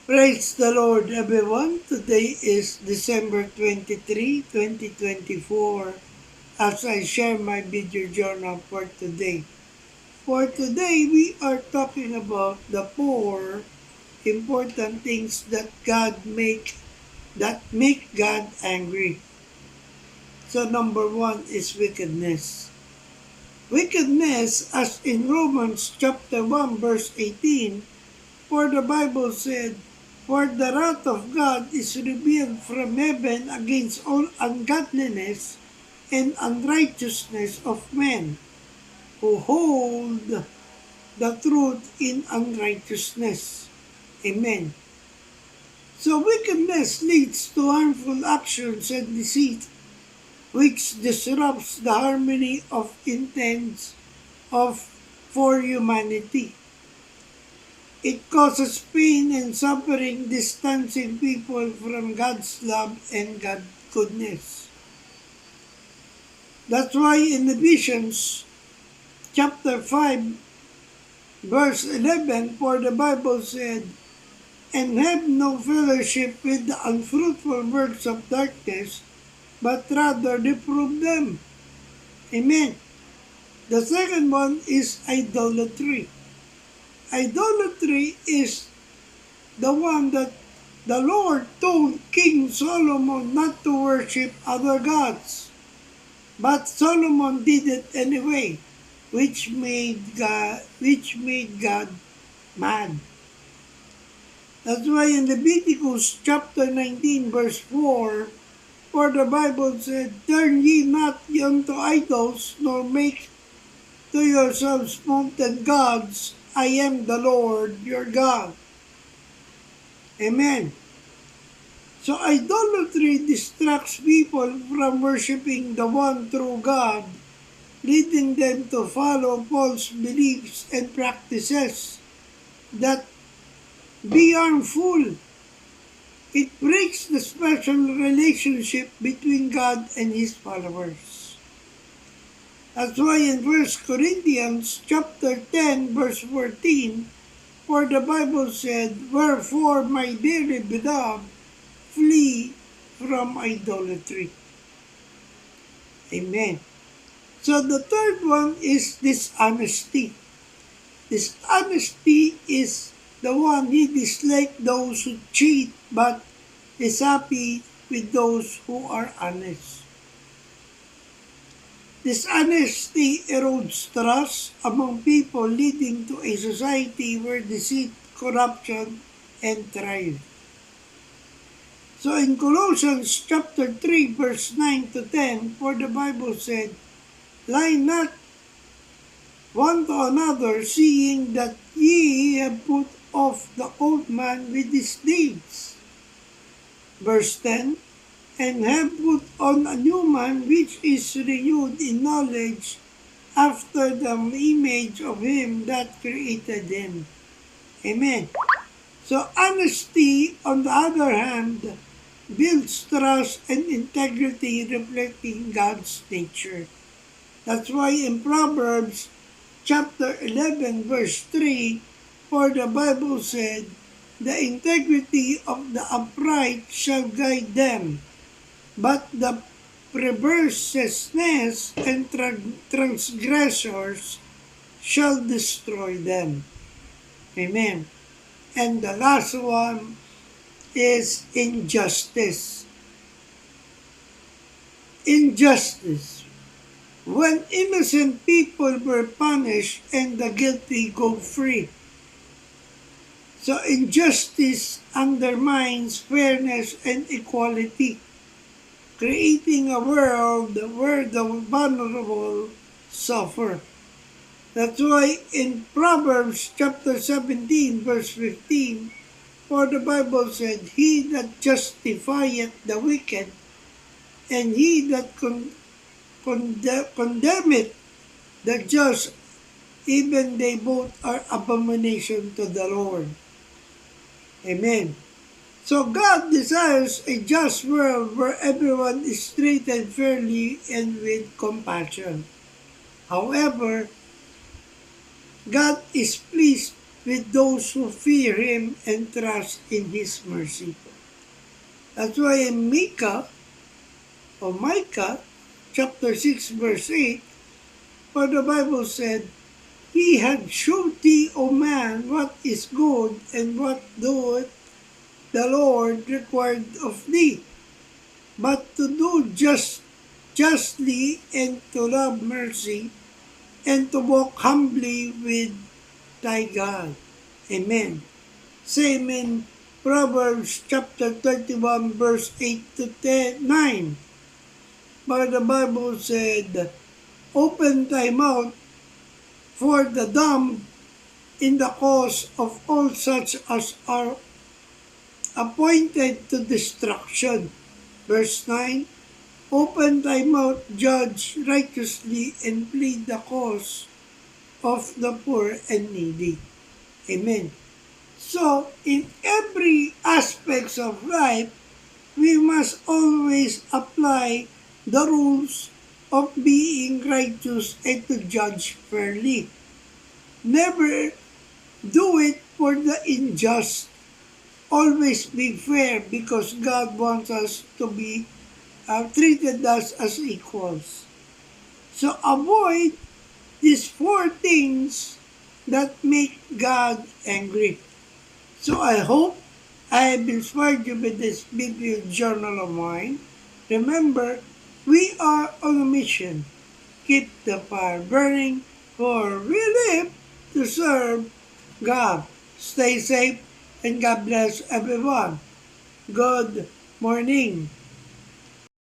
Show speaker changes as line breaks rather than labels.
Praise the Lord, everyone. Today is December 23, 2024, as I share my video journal for today. For today, we are talking about the 4 important things that make God angry. So number 1 is wickedness. Wickedness, as in Romans chapter 1 verse 18, for the Bible said, "For the wrath of God is revealed from heaven against all ungodliness and unrighteousness of men, who hold the truth in unrighteousness." Amen. So wickedness leads to harmful actions and deceit, which disrupts the harmony of intents of for humanity. It causes pain and suffering, distancing people from God's love and God's goodness. That's why in Ephesians chapter 5, verse 11, for the Bible said, "And have no fellowship with the unfruitful works of darkness, but rather reprove them." Amen. The second one is idolatry. Idolatry is the one that the Lord told King Solomon not to worship other gods. But Solomon did it anyway, which made God mad. That's why in Leviticus chapter 19 verse 4, for the Bible said, "Turn ye not unto idols, nor make to yourselves molten gods. I am the Lord your God." Amen. So idolatry distracts people from worshiping the one true God, leading them to follow false beliefs and practices that be harmful. It breaks the special relationship between God and His followers. That's why in 1 Corinthians chapter 10 verse 14, for the Bible said, "Wherefore, my dearly beloved, flee from idolatry." Amen. So the third one is dishonesty. Dishonesty is the one he dislikes those who cheat, but is happy with those who are honest. Dishonesty erodes trust among people, leading to a society where deceit, corruption, and thrive. So in Colossians chapter 3 verse 9 to 10, for the Bible said, "Lie not one to another, seeing that ye have put off the old man with his deeds." Verse 10, "And have put on a new man, which is renewed in knowledge after the image of him that created him." Amen. So honesty, on the other hand, builds trust and integrity, reflecting God's nature. That's why in Proverbs chapter 11 verse 3, for the Bible said, "The integrity of the upright shall guide them, but the perverseness and transgressors shall destroy them." Amen. And the last one is injustice. Injustice. When innocent people were punished and the guilty go free. So injustice undermines fairness and equality, creating a world where the vulnerable suffer. That's why in Proverbs chapter 17 verse 15, for the Bible said, "He that justifieth the wicked, and he that condemneth the just, even they both are abomination to the Lord." Amen. So God desires a just world where everyone is treated fairly and with compassion. However, God is pleased with those who fear Him and trust in His mercy. That's why in Micah, chapter 6, verse 8, for the Bible said, He had showed thee, O man, what is good, and what doeth the Lord required of thee, but to do justly, and to love mercy, and to walk humbly with thy God. Amen. Same in Proverbs chapter 31, verse 8 to 9. But the Bible said, Open thy mouth for the dumb in the cause of all such as are appointed to destruction. Verse 9, Open thy mouth, judge righteously, and plead the cause of the poor and needy. Amen. So, in every aspect of life, we must always apply the rules of being righteous and to judge fairly. Never do it for the unjust. Always be fair because God wants us to be treated us as equals. So avoid these 4 things that make God angry. So I hope I have inspired you with this video journal of mine. Remember, we are on a mission. Keep the fire burning, for we live to serve God. Stay safe and God bless everyone. Good morning.